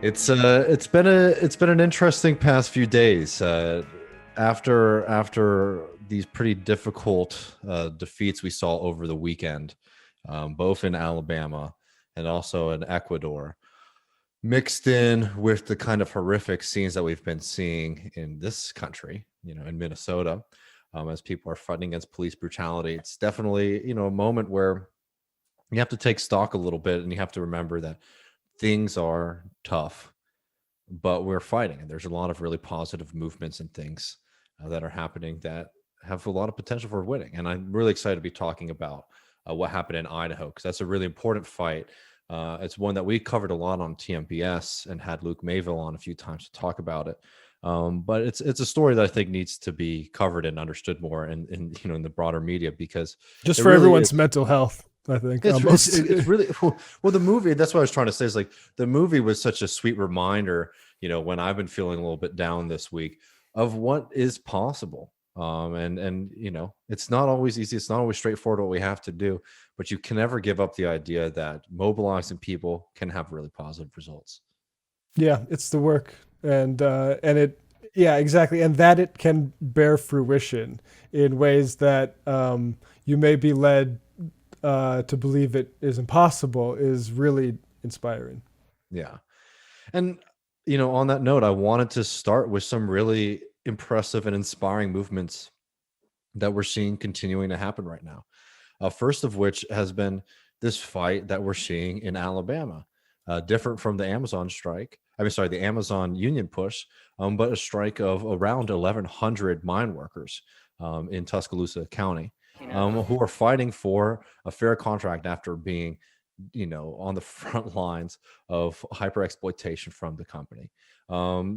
It's been an interesting past few days. After these pretty difficult defeats we saw over the weekend, both in Alabama and also in Ecuador, mixed in with the kind of horrific scenes that we've been seeing in this country, in Minnesota, as people are fighting against police brutality. It's definitely, a moment where you have to take stock a little bit, and you have to remember that things are tough, but we're fighting, and there's a lot of really positive movements and things that are happening that have a lot of potential for winning. And I'm really excited to be talking about what happened in Idaho, because that's a really important fight. It's one that we covered a lot on TMPS and had Luke Mayville on a few times to talk about it. But it's a story that I think needs to be covered and understood more in the broader media, because just it for really everyone's is. mental health, I think. It's really well, the movie. That's what I was trying to say. Is like the movie was such a sweet reminder. When I've been feeling a little bit down this week, of what is possible. And it's not always easy. It's not always straightforward what we have to do, but you can never give up the idea that mobilizing people can have really positive results. Yeah, it's the work, and it, yeah, exactly, and that it can bear fruition in ways that you may be led to believe it is impossible is really inspiring. Yeah. And, on that note, I wanted to start with some really impressive and inspiring movements that we're seeing continuing to happen right now. First of which has been this fight that we're seeing in Alabama, different from the Amazon strike. I mean, sorry, the Amazon union push, but a strike of around 1,100 mine workers in Tuscaloosa County, who are fighting for a fair contract after being, on the front lines of hyper exploitation from the company.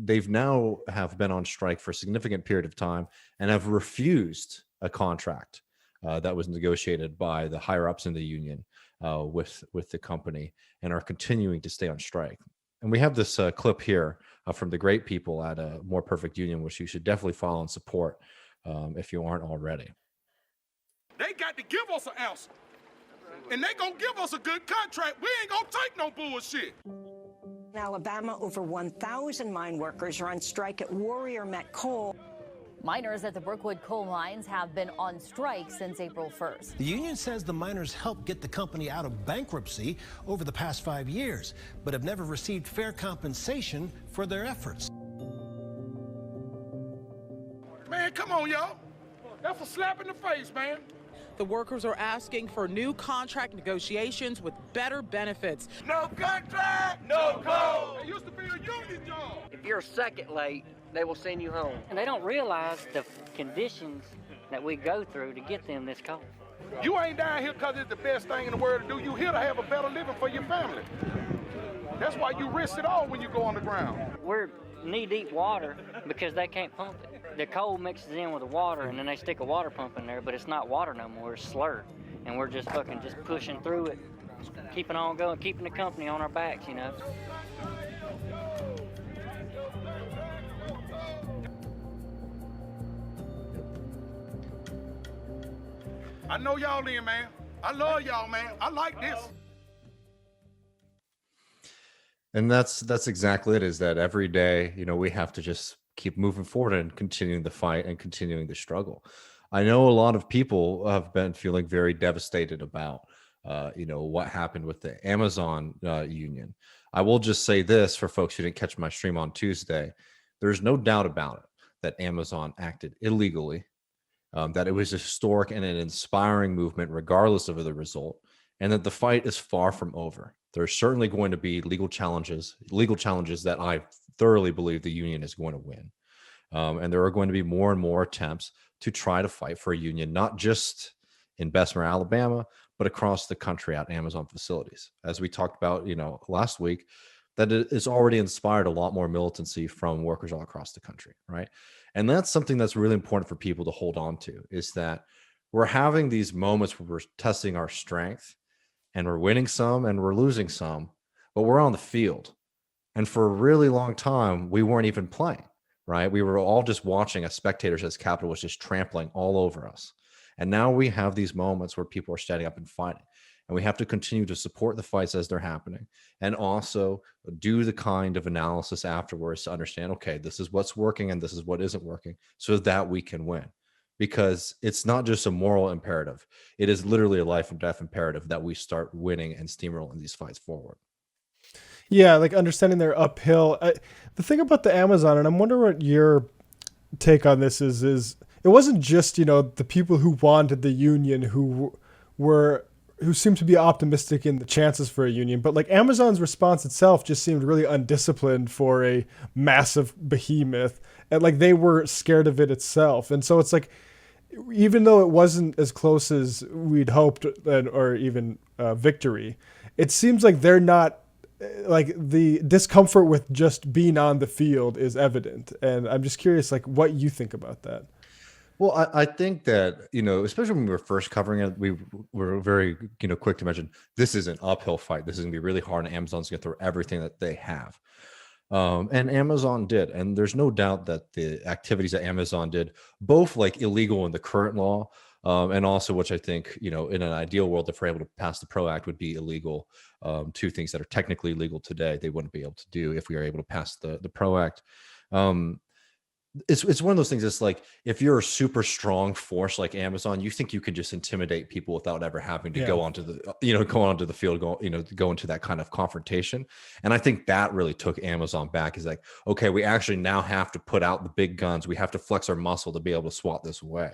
They've now have been on strike for a significant period of time and have refused a contract that was negotiated by the higher ups in the union with the company, and are continuing to stay on strike. And we have this clip here from the great people at a More Perfect Union, which you should definitely follow and support if you aren't already. They got to give us an answer. And they gonna give us a good contract. We ain't gonna take no bullshit. In Alabama, over 1,000 mine workers are on strike at Warrior Met Coal. Miners at the Brookwood coal mines have been on strike since April 1st. The union says the miners helped get the company out of bankruptcy over the past 5 years, but have never received fair compensation for their efforts. Man, come on, y'all. That's a slap in the face, man. The workers are asking for new contract negotiations with better benefits. No contract, no coal. It used to be a union job. If you're a second late, they will send you home. And they don't realize the conditions that we go through to get them this coal. You ain't down here because it's the best thing in the world to do. You here to have a better living for your family. That's why you risk it all when you go on the ground. We're knee-deep water because they can't pump it. The coal mixes in with the water, and then they stick a water pump in there, but it's not water no more, it's slurry. And we're just pushing through it, keeping on going, keeping the company on our backs, I know y'all in, man. I love y'all, man. I like this. And that's exactly it, is that every day, we have to just keep moving forward and continuing the fight and continuing the struggle. I know a lot of people have been feeling very devastated about, what happened with the Amazon union. I will just say this for folks who didn't catch my stream on Tuesday. There's no doubt about it that Amazon acted illegally, that it was a historic and an inspiring movement, regardless of the result, and that the fight is far from over. There's certainly going to be legal challenges that I thoroughly believe the union is going to win. And there are going to be more and more attempts to try to fight for a union, not just in Bessemer, Alabama, but across the country at Amazon facilities. As we talked about, last week, that it has already inspired a lot more militancy from workers all across the country, right? And that's something that's really important for people to hold on to, is that we're having these moments where we're testing our strength, and we're winning some and we're losing some, but we're on the field. And for a really long time, we weren't even playing, right? We were all just watching as spectators as Capitol was just trampling all over us. And now we have these moments where people are standing up and fighting. and we have to continue to support the fights as they're happening, and also do the kind of analysis afterwards to understand, okay, this is what's working and this is what isn't working, so that we can win. Because it's not just a moral imperative, it is literally a life and death imperative that we start winning and steamrolling these fights forward. Yeah, like understanding they're uphill. The thing about the Amazon, and I'm wondering what your take on this is it wasn't just, the people who wanted the union who seemed to be optimistic in the chances for a union, but like Amazon's response itself just seemed really undisciplined for a massive behemoth, and like they were scared of it itself. And so it's like, even though it wasn't as close as we'd hoped, or even victory, it seems like they're not, like the discomfort with just being on the field is evident. And I'm just curious, like, what you think about that. Well, I think that, especially when we were first covering it, we were very, quick to mention this is an uphill fight. This is going to be really hard, and Amazon's going to throw everything that they have. And Amazon did. And there's no doubt that the activities that Amazon did, both like illegal in the current law, and also, which I think, in an ideal world, if we're able to pass the PRO Act, would be illegal. Two things that are technically legal today, they wouldn't be able to do if we are able to pass the PRO Act. It's one of those things. It's like, if you're a super strong force like Amazon, you think you can just intimidate people without ever having to go onto the field, go into that kind of confrontation. And I think that really took Amazon back. Is like, okay, we actually now have to put out the big guns. We have to flex our muscle to be able to swat this away.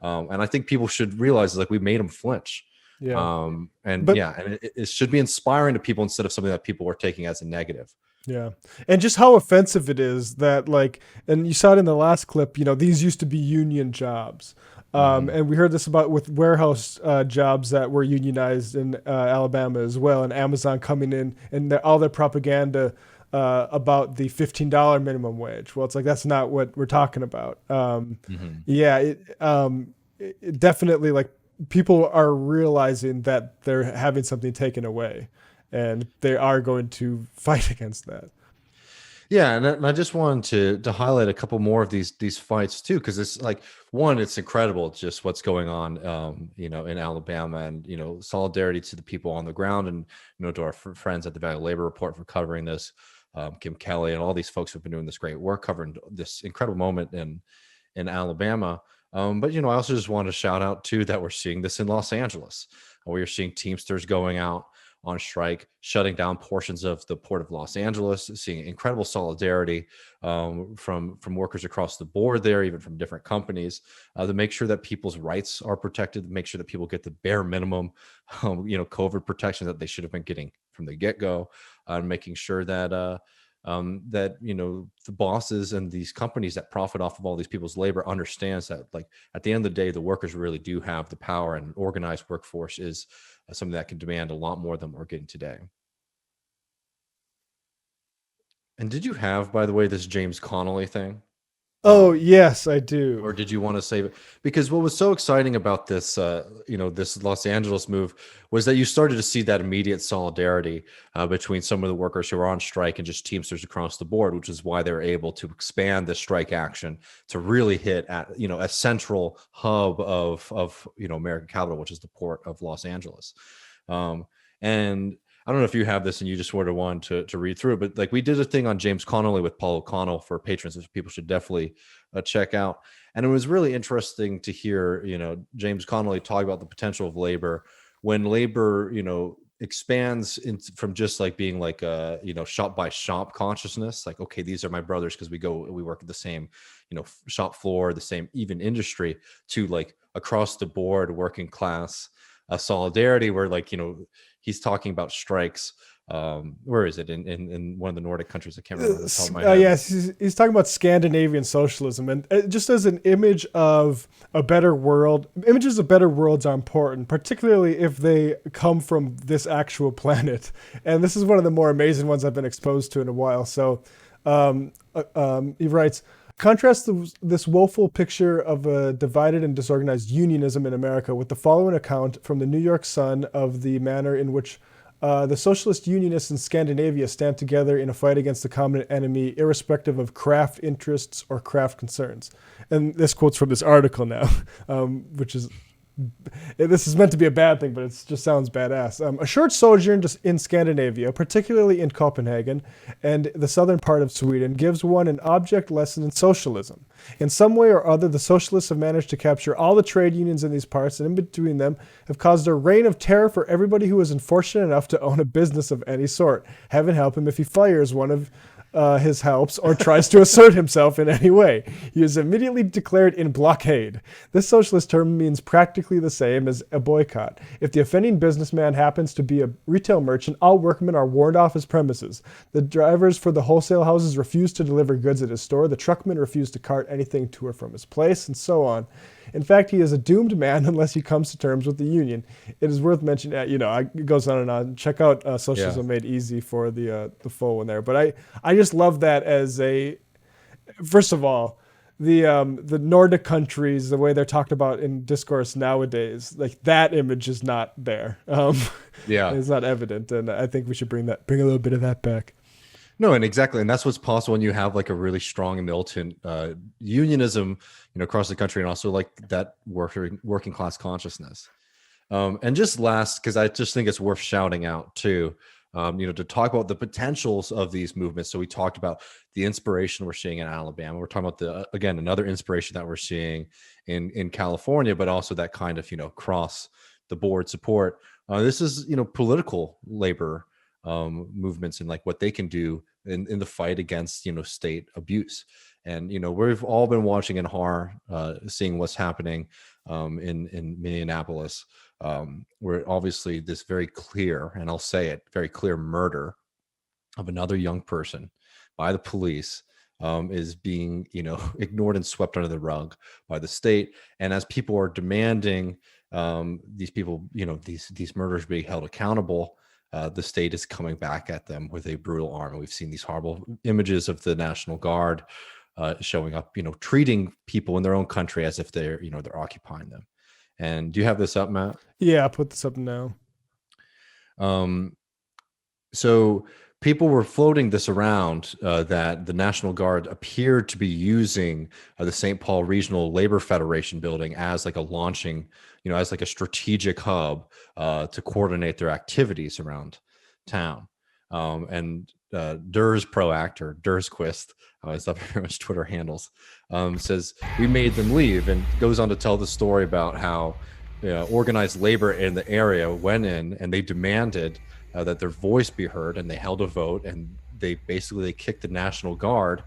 And I think people should realize, like, we made them flinch. And it should be inspiring to people instead of something that people are taking as a negative. Yeah. And just how offensive it is that, like, and you saw it in the last clip, these used to be union jobs. And we heard this with warehouse jobs that were unionized in Alabama as well. And Amazon coming in and all their propaganda about the $15 minimum wage. Well, it's like, that's not what we're talking about. Yeah, it definitely, like, people are realizing that they're having something taken away, and they are going to fight against that. Yeah, and I just wanted to highlight a couple more of these fights too, because it's like, one, it's incredible just what's going on, in Alabama, and solidarity to the people on the ground, and to our friends at the Valley Labor Report for covering this, Kim Kelly and all these folks who've been doing this great work covering this incredible moment in Alabama. But I also just want to shout out too that we're seeing this in Los Angeles. We are seeing Teamsters going out on strike, shutting down portions of the port of Los Angeles, seeing incredible solidarity from workers across the board there, even from different companies, to make sure that people's rights are protected, make sure that people get the bare minimum, COVID protection that they should have been getting from the get-go, making sure that the bosses and these companies that profit off of all these people's labor understands that, like, at the end of the day, the workers really do have the power, and an organized workforce is something that can demand a lot more than we're getting today. And did you have, by the way, this James Connolly thing? Oh, yes, I do. Or did you want to save it? Because what was so exciting about this, this Los Angeles move was that you started to see that immediate solidarity between some of the workers who are on strike and just Teamsters across the board, which is why they were able to expand the strike action to really hit at, a central hub of American capital, which is the port of Los Angeles. And I don't know if you have this and you just sort of wanted to read through it, but like, we did a thing on James Connolly with Paul O'Connell for patrons, which people should definitely check out. And it was really interesting to hear, James Connolly talk about the potential of labor when labor, expands from just like being like a, shop by shop consciousness. Like, okay, these are my brothers because we work at the same, shop floor, the same even industry, to like across the board working class solidarity, where like, he's talking about strikes. Where is it? In one of the Nordic countries? I can't remember. Yes, he's talking about Scandinavian socialism, and just as an image of a better world, images of better worlds are important, particularly if they come from this actual planet. And this is one of the more amazing ones I've been exposed to in a while. So he writes, contrast this woeful picture of a divided and disorganized unionism in America with the following account from the New York Sun of the manner in which the socialist unionists in Scandinavia stand together in a fight against the common enemy, irrespective of craft interests or craft concerns. And this quote's from this article now, which is this is meant to be a bad thing, but it just sounds badass. A short sojourn just in Scandinavia, particularly in Copenhagen and the southern part of Sweden, gives one an object lesson in socialism. In some way or other, the socialists have managed to capture all the trade unions in these parts, and in between them have caused a reign of terror for everybody who is unfortunate enough to own a business of any sort. Heaven help him if he fires one of his helps or tries to assert himself in any way. He is immediately declared in blockade. This socialist term means practically the same as a boycott. If the offending businessman happens to be a retail merchant, all workmen are warned off his premises. The drivers for the wholesale houses refuse to deliver goods at his store. The truckmen refuse to cart anything to or from his place, and so on. In fact, he is a doomed man unless he comes to terms with the union. It is worth mentioning, it goes on and on. Check out Socialism Made Easy for the full one there. But I just love that as first of all, the Nordic countries, the way they're talked about in discourse nowadays, like that image is not there. It's not evident, and I think we should bring a little bit of that back. No, and exactly, and that's what's possible when you have like a really strong militant unionism, across the country, and also like that working class consciousness. And just last, because I just think it's worth shouting out too, to talk about the potentials of these movements. So we talked about the inspiration we're seeing in Alabama. We're talking about another inspiration that we're seeing in California, but also that kind of cross the board support. This is political labor movements and like what they can do in the fight against state abuse. And we've all been watching in horror, seeing what's happening in Minneapolis, where obviously this very clear, and I'll say it, very clear murder of another young person by the police is being ignored and swept under the rug by the state. And as people are demanding these people, these murders being held accountable, the state is coming back at them with a brutal arm. And we've seen these horrible images of the National Guard showing up, treating people in their own country as if they're occupying them. And do you have this up, Matt? Yeah, I'll put this up now. So people were floating this around that the National Guard appeared to be using the St. Paul Regional Labor Federation building as like a launching, as like a strategic hub to coordinate their activities around town. And Durs Proact, or Dursquist, it's up everyone's Twitter handles, says we made them leave, and goes on to tell the story about how organized labor in the area went in and they demanded that their voice be heard, and they held a vote, and they kicked the National Guard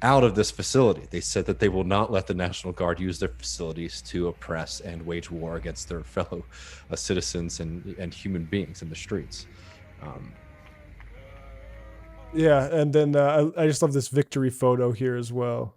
out of this facility. They said that they will not let the National Guard use their facilities to oppress and wage war against their fellow citizens and human beings in the streets. Yeah, and then I just love this victory photo here as well.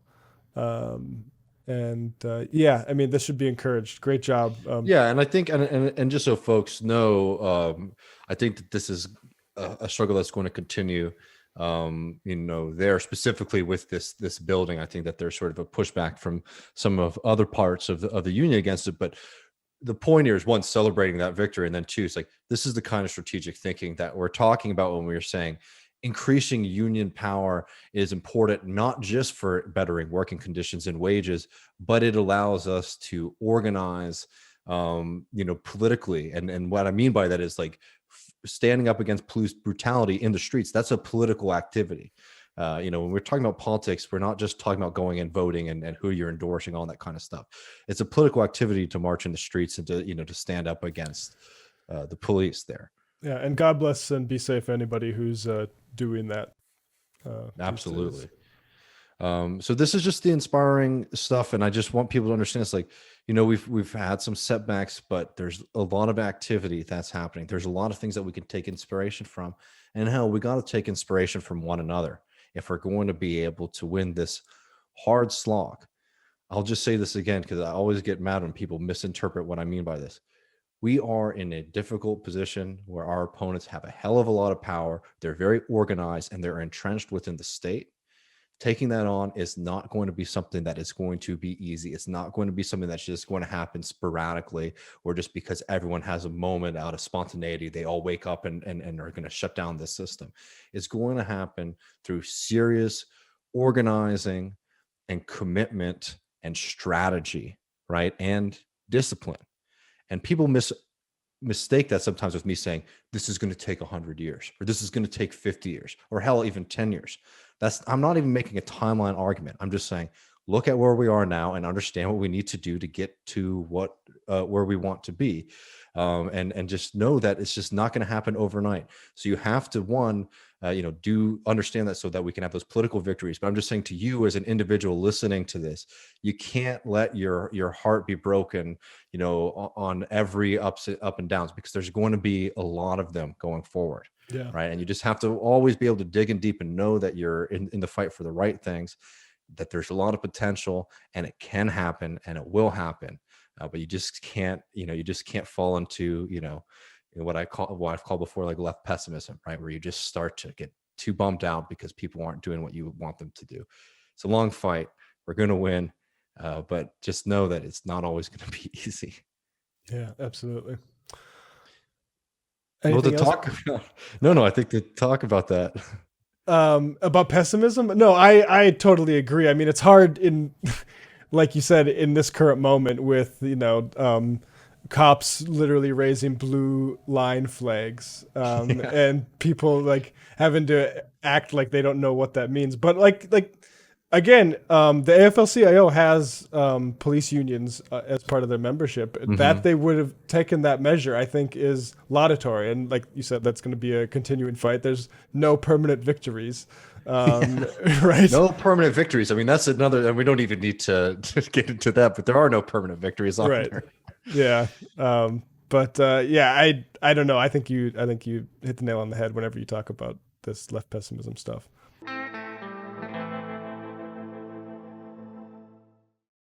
This should be encouraged. Great job. And I think, and just so folks know, I think that this is a struggle that's going to continue. There specifically with this building, I think that there's sort of a pushback from some of other parts of the union against it. But the point here is, one, celebrating that victory, and then two, it's like this is the kind of strategic thinking that we're talking about when we were saying increasing union power is important, not just for bettering working conditions and wages, but it allows us to organize, politically. And what I mean by that is like standing up against police brutality in the streets. That's a political activity. When we're talking about politics, we're not just talking about going and voting and who you're endorsing, all that kind of stuff. It's a political activity to march in the streets and to stand up against the police there. Yeah, and God bless and be safe anybody who's doing that. Absolutely. So this is just the inspiring stuff, and I just want people to understand it's like, we've had some setbacks, but there's a lot of activity that's happening. There's a lot of things that we can take inspiration from, and hell, we got to take inspiration from one another if we're going to be able to win this hard slog. I'll just say this again, because I always get mad when people misinterpret what I mean by this. We are in a difficult position where our opponents have a hell of a lot of power. They're very organized and they're entrenched within the state. Taking that on is not going to be something that is going to be easy. It's not going to be something that's just going to happen sporadically, or just because everyone has a moment out of spontaneity, they all wake up and are going to shut down this system. It's going to happen through serious organizing and commitment and strategy, right? And discipline. And people mistake that sometimes with me saying this is going to take 100 years, or this is going to take 50 years, or hell, even 10 years. I'm not even making a timeline argument. I'm just saying, look at where we are now and understand what we need to do to get to where we want to be. And just know that it's just not going to happen overnight. So you have to do understand that, so that we can have those political victories. But I'm just saying to you as an individual listening to this, you can't let your heart be broken, on every up and downs, because there's going to be a lot of them going forward. Yeah. Right. And you just have to always be able to dig in deep and know that you're in the fight for the right things, that there's a lot of potential, and it can happen and it will happen. But you just can't fall into, what I've called before, like left pessimism, right? Where you just start to get too bummed out because people aren't doing what you want them to do. It's a long fight. We're going to win. But just know that it's not always going to be easy. Yeah, absolutely. Well, Anything to else? talk about, no, I think to talk about that. About pessimism? No, I totally agree. I mean, it's hard like you said, in this current moment with, cops literally raising blue line flags, and people like having to act like they don't know what that means. But like again, the AFL-CIO has police unions as part of their membership. That they would have taken that measure, I think, is laudatory. And like you said, that's going to be a continuing fight. There's no permanent victories, right? No permanent victories. I mean, that's another, and we don't even need to get into that, but there are no permanent victories on there. Yeah. But I don't know. I think you hit the nail on the head whenever you talk about this left pessimism stuff.